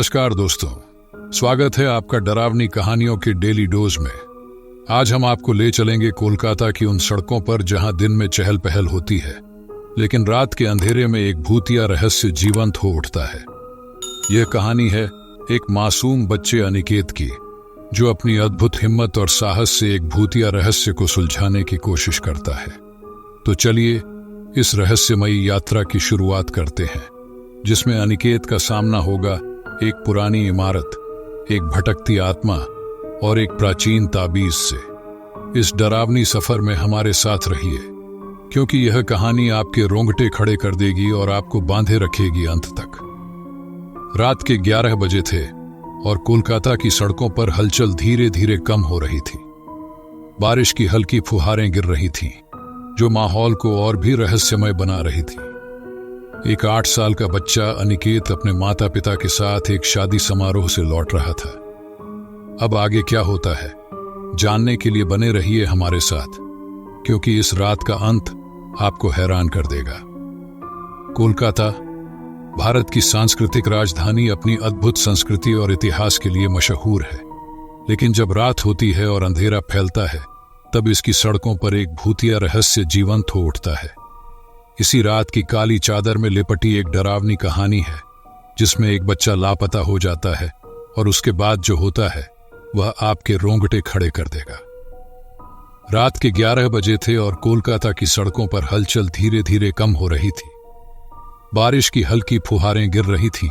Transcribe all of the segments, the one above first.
नमस्कार दोस्तों, स्वागत है आपका डरावनी कहानियों की डेली डोज में। आज हम आपको ले चलेंगे कोलकाता की उन सड़कों पर जहां दिन में चहल पहल होती है, लेकिन रात के अंधेरे में एक भूतिया रहस्य जीवंत हो उठता है। यह कहानी है एक मासूम बच्चे अनिकेत की, जो अपनी अद्भुत हिम्मत और साहस से एक भूतिया रहस्य को सुलझाने की कोशिश करता है। तो चलिए इस रहस्यमयी यात्रा की शुरुआत करते हैं, जिसमें अनिकेत का सामना होगा एक पुरानी इमारत, एक भटकती आत्मा और एक प्राचीन ताबीज से। इस डरावनी सफर में हमारे साथ रहिए, क्योंकि यह कहानी आपके रोंगटे खड़े कर देगी और आपको बांधे रखेगी अंत तक। रात के 11 बजे थे और कोलकाता की सड़कों पर हलचल धीरे धीरे कम हो रही थी। बारिश की हल्की फुहारें गिर रही थीं, जो माहौल को और भी रहस्यमय बना रही थी। एक 8 साल का बच्चा अनिकेत अपने माता पिता के साथ एक शादी समारोह से लौट रहा था। अब आगे क्या होता है, जानने के लिए बने रहिए हमारे साथ, क्योंकि इस रात का अंत आपको हैरान कर देगा। कोलकाता भारत की सांस्कृतिक राजधानी अपनी अद्भुत संस्कृति और इतिहास के लिए मशहूर है, लेकिन जब रात होती है और अंधेरा फैलता है, तब इसकी सड़कों पर एक भूतिया रहस्य जीवंत हो उठता है। इसी रात की काली चादर में लिपटी एक डरावनी कहानी है, जिसमें एक बच्चा लापता हो जाता है और उसके बाद जो होता है वह आपके रोंगटे खड़े कर देगा। रात के 11 बजे थे और कोलकाता की सड़कों पर हलचल धीरे धीरे कम हो रही थी। बारिश की हल्की फुहारें गिर रही थीं,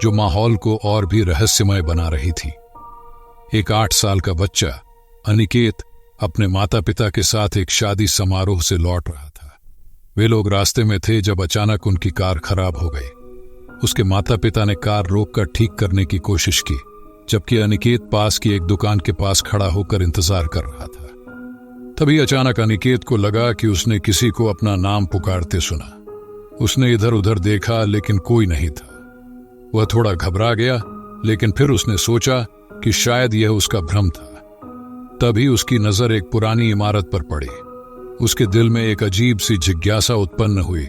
जो माहौल को और भी रहस्यमय बना रही थी। एक 8 साल का बच्चा अनिकेत अपने माता पिता के साथ एक शादी समारोह से लौट रहा था। वे लोग रास्ते में थे जब अचानक उनकी कार खराब हो गई। उसके माता पिता ने कार रोककर ठीक करने की कोशिश की, जबकि अनिकेत पास की एक दुकान के पास खड़ा होकर इंतजार कर रहा था। तभी अचानक अनिकेत को लगा कि उसने किसी को अपना नाम पुकारते सुना। उसने इधर उधर देखा, लेकिन कोई नहीं था। वह थोड़ा घबरा गया, लेकिन फिर उसने सोचा कि शायद यह उसका भ्रम था। तभी उसकी नजर एक पुरानी इमारत पर पड़ी। उसके दिल में एक अजीब सी जिज्ञासा उत्पन्न हुई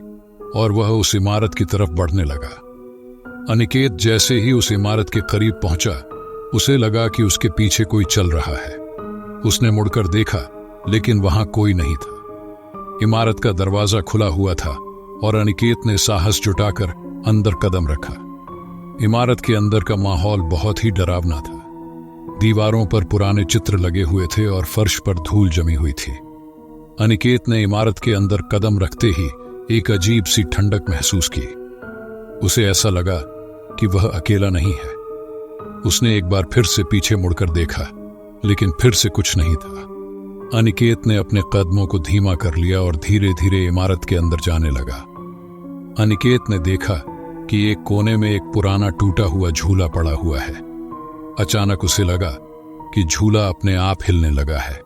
और वह उस इमारत की तरफ बढ़ने लगा। अनिकेत जैसे ही उस इमारत के करीब पहुंचा, उसे लगा कि उसके पीछे कोई चल रहा है। उसने मुड़कर देखा, लेकिन वहां कोई नहीं था। इमारत का दरवाजा खुला हुआ था और अनिकेत ने साहस जुटाकर अंदर कदम रखा। इमारत के अंदर का माहौल बहुत ही डरावना था। दीवारों पर पुराने चित्र लगे हुए थे और फर्श पर धूल जमी हुई थी। अनिकेत ने इमारत के अंदर कदम रखते ही एक अजीब सी ठंडक महसूस की। उसे ऐसा लगा कि वह अकेला नहीं है। उसने एक बार फिर से पीछे मुड़कर देखा, लेकिन फिर से कुछ नहीं था। अनिकेत ने अपने कदमों को धीमा कर लिया और धीरे धीरे इमारत के अंदर जाने लगा। अनिकेत ने देखा कि एक कोने में एक पुराना टूटा हुआ झूला पड़ा हुआ है। अचानक उसे लगा कि झूला अपने आप हिलने लगा है।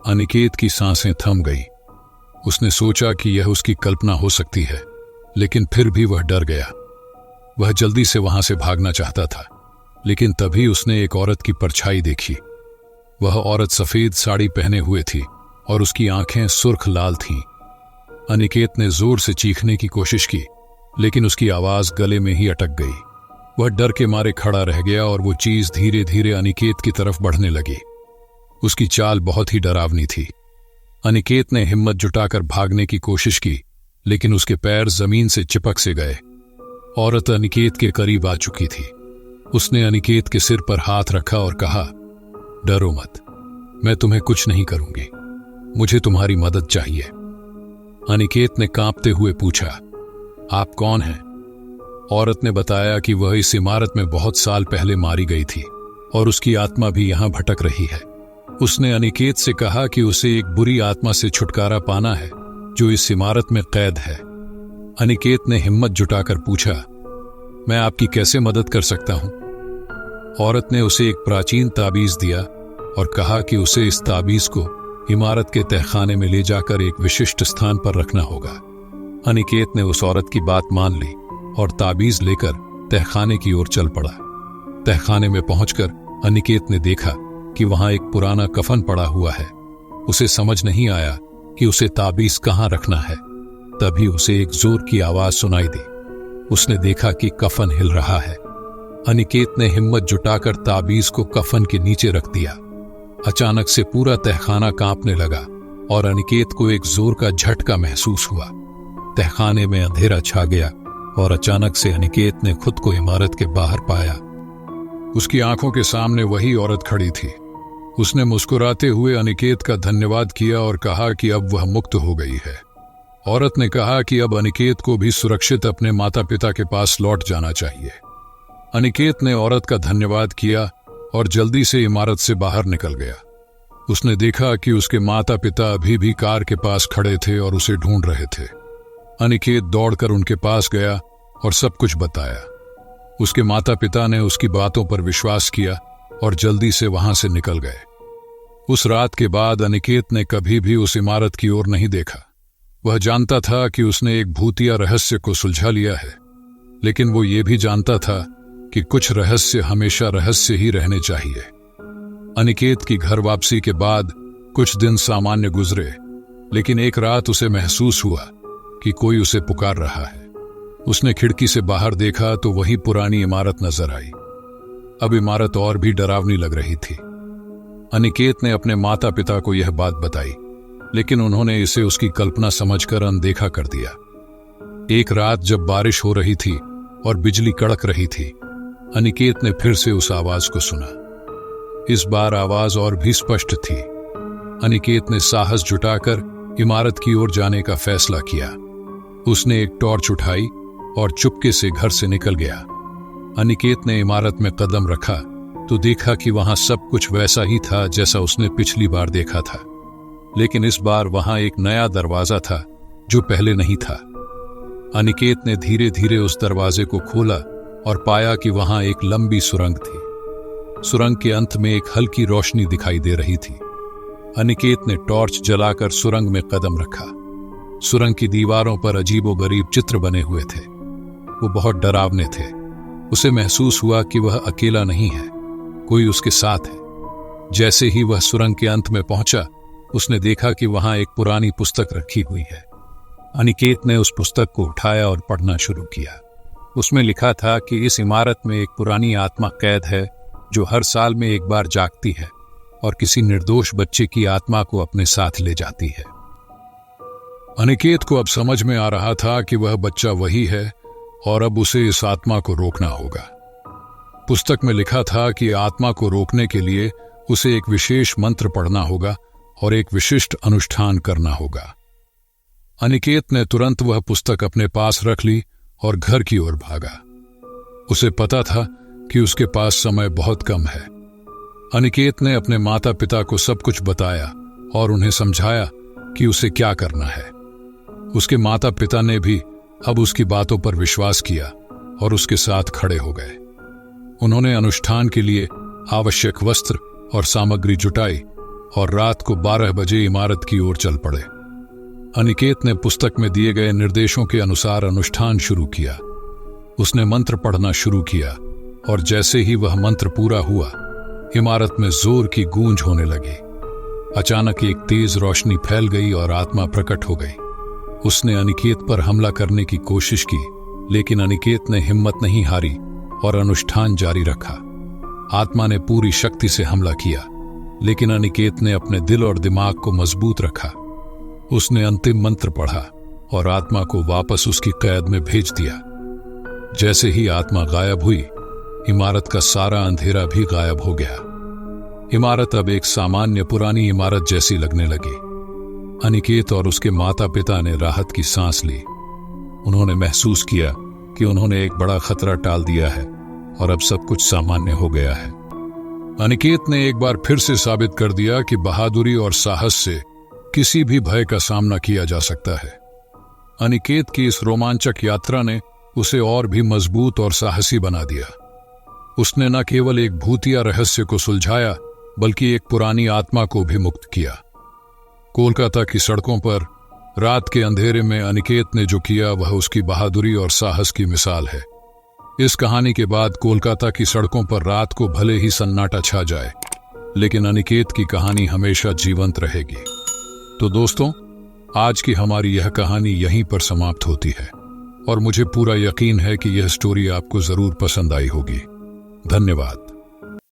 अनिकेत की सांसें थम गई। उसने सोचा कि यह उसकी कल्पना हो सकती है, लेकिन फिर भी वह डर गया। वह जल्दी से वहां से भागना चाहता था, लेकिन तभी उसने एक औरत की परछाई देखी। वह औरत सफेद साड़ी पहने हुए थी और उसकी आंखें सुर्ख लाल थीं। अनिकेत ने जोर से चीखने की कोशिश की, लेकिन उसकी आवाज गले में ही अटक गई। वह डर के मारे खड़ा रह गया और वो चीज धीरे धीरे अनिकेत की तरफ बढ़ने लगी। उसकी चाल बहुत ही डरावनी थी। अनिकेत ने हिम्मत जुटाकर भागने की कोशिश की, लेकिन उसके पैर जमीन से चिपक से गए। औरत अनिकेत के करीब आ चुकी थी। उसने अनिकेत के सिर पर हाथ रखा और कहा, डरो मत, मैं तुम्हें कुछ नहीं करूंगी। मुझे तुम्हारी मदद चाहिए। अनिकेत ने कांपते हुए पूछा, आप कौन हैं? औरत ने बताया कि वह इस इमारत में बहुत साल पहले मारी गई थी और उसकी आत्मा भी यहां भटक रही है। उसने अनिकेत से कहा कि उसे एक बुरी आत्मा से छुटकारा पाना है, जो इस इमारत में कैद है। अनिकेत ने हिम्मत जुटाकर पूछा, मैं आपकी कैसे मदद कर सकता हूं? औरत ने उसे एक प्राचीन ताबीज दिया और कहा कि उसे इस ताबीज को इमारत के तहखाने में ले जाकर एक विशिष्ट स्थान पर रखना होगा। अनिकेत ने उस औरत की बात मान ली और ताबीज लेकर तहखाने की ओर चल पड़ा। तहखाने में पहुंचकर अनिकेत ने देखा कि वहां एक पुराना कफन पड़ा हुआ है। उसे समझ नहीं आया कि उसे ताबीज कहां रखना है। तभी उसे एक जोर की आवाज सुनाई दी। उसने देखा कि कफन हिल रहा है। अनिकेत ने हिम्मत जुटाकर ताबीज को कफन के नीचे रख दिया। अचानक से पूरा तहखाना कांपने लगा और अनिकेत को एक जोर का झटका महसूस हुआ। तहखाने में अंधेरा छा गया और अचानक से अनिकेत ने खुद को इमारत के बाहर पाया। उसकी आंखों के सामने वही औरत खड़ी थी। उसने मुस्कुराते हुए अनिकेत का धन्यवाद किया और कहा कि अब वह मुक्त हो गई है। औरत ने कहा कि अब अनिकेत को भी सुरक्षित अपने माता पिता के पास लौट जाना चाहिए। अनिकेत ने औरत का धन्यवाद किया और जल्दी से इमारत से बाहर निकल गया। उसने देखा कि उसके माता पिता अभी भी कार के पास खड़े थे और उसे ढूंढ रहे थे। अनिकेत दौड़कर उनके पास गया और सब कुछ बताया। उसके माता पिता ने उसकी बातों पर विश्वास किया और जल्दी से वहां से निकल गए। उस रात के बाद अनिकेत ने कभी भी उस इमारत की ओर नहीं देखा। वह जानता था कि उसने एक भूतिया रहस्य को सुलझा लिया है, लेकिन वो ये भी जानता था कि कुछ रहस्य हमेशा रहस्य ही रहने चाहिए। अनिकेत की घर वापसी के बाद कुछ दिन सामान्य गुजरे, लेकिन एक रात उसे महसूस हुआ कि कोई उसे पुकार रहा है। उसने खिड़की से बाहर देखा तो वही पुरानी इमारत नजर आई। अब इमारत और भी डरावनी लग रही थी। अनिकेत ने अपने माता पिता को यह बात बताई, लेकिन उन्होंने इसे उसकी कल्पना समझकर अनदेखा कर दिया। एक रात जब बारिश हो रही थी और बिजली कड़क रही थी, अनिकेत ने फिर से उस आवाज को सुना। इस बार आवाज और भी स्पष्ट थी। अनिकेत ने साहस जुटाकर इमारत की ओर जाने का फैसला किया। उसने एक टॉर्च उठाई और चुपके से घर से निकल गया। अनिकेत ने इमारत में कदम रखा तो देखा कि वहां सब कुछ वैसा ही था जैसा उसने पिछली बार देखा था, लेकिन इस बार वहां एक नया दरवाजा था जो पहले नहीं था। अनिकेत ने धीरे धीरे उस दरवाजे को खोला और पाया कि वहां एक लंबी सुरंग थी। सुरंग के अंत में एक हल्की रोशनी दिखाई दे रही थी। अनिकेत ने टॉर्च जलाकर सुरंग में कदम रखा। सुरंग की दीवारों पर अजीबोगरीब चित्र बने हुए थे। वो बहुत डरावने थे। उसे महसूस हुआ कि वह अकेला नहीं है, कोई उसके साथ है। जैसे ही वह सुरंग के अंत में पहुंचा, उसने देखा कि वहां एक पुरानी पुस्तक रखी हुई है। अनिकेत ने उस पुस्तक को उठाया और पढ़ना शुरू किया। उसमें लिखा था कि इस इमारत में एक पुरानी आत्मा कैद है जो हर साल में एक बार जागती है और किसी निर्दोष बच्चे की आत्मा को अपने साथ ले जाती है। अनिकेत को अब समझ में आ रहा था कि वह बच्चा वही है और अब उसे इस आत्मा को रोकना होगा। पुस्तक में लिखा था कि आत्मा को रोकने के लिए उसे एक विशेष मंत्र पढ़ना होगा और एक विशिष्ट अनुष्ठान करना होगा। अनिकेत ने तुरंत वह पुस्तक अपने पास रख ली और घर की ओर भागा। उसे पता था कि उसके पास समय बहुत कम है। अनिकेत ने अपने माता पिता को सब कुछ बताया और उन्हें समझाया कि उसे क्या करना है। उसके माता पिता ने भी अब उसकी बातों पर विश्वास किया और उसके साथ खड़े हो गए। उन्होंने अनुष्ठान के लिए आवश्यक वस्त्र और सामग्री जुटाई और रात को 12 बजे इमारत की ओर चल पड़े। अनिकेत ने पुस्तक में दिए गए निर्देशों के अनुसार अनुष्ठान शुरू किया। उसने मंत्र पढ़ना शुरू किया और जैसे ही वह मंत्र पूरा हुआ, इमारत में जोर की गूंज होने लगी। अचानक एक तेज रोशनी फैल गई और आत्मा प्रकट हो गई। उसने अनिकेत पर हमला करने की कोशिश की, लेकिन अनिकेत ने हिम्मत नहीं हारी और अनुष्ठान जारी रखा। आत्मा ने पूरी शक्ति से हमला किया, लेकिन अनिकेत ने अपने दिल और दिमाग को मजबूत रखा। उसने अंतिम मंत्र पढ़ा और आत्मा को वापस उसकी कैद में भेज दिया। जैसे ही आत्मा गायब हुई, इमारत का सारा अंधेरा भी गायब हो गया। इमारत अब एक सामान्य पुरानी इमारत जैसी लगने लगी। अनिकेत और उसके माता पिता ने राहत की सांस ली। उन्होंने महसूस किया कि उन्होंने एक बड़ा खतरा टाल दिया है और अब सब कुछ सामान्य हो गया है। अनिकेत ने एक बार फिर से साबित कर दिया कि बहादुरी और साहस से किसी भी भय का सामना किया जा सकता है। अनिकेत की इस रोमांचक यात्रा ने उसे और भी मजबूत और साहसी बना दिया। उसने न केवल एक भूतिया रहस्य को सुलझाया, बल्कि एक पुरानी आत्मा को भी मुक्त किया। कोलकाता की सड़कों पर रात के अंधेरे में अनिकेत ने जो किया, वह उसकी बहादुरी और साहस की मिसाल है। इस कहानी के बाद कोलकाता की सड़कों पर रात को भले ही सन्नाटा छा जाए, लेकिन अनिकेत की कहानी हमेशा जीवंत रहेगी। तो दोस्तों, आज की हमारी यह कहानी यहीं पर समाप्त होती है और मुझे पूरा यकीन है कि यह स्टोरी आपको जरूर पसंद आई होगी। धन्यवाद।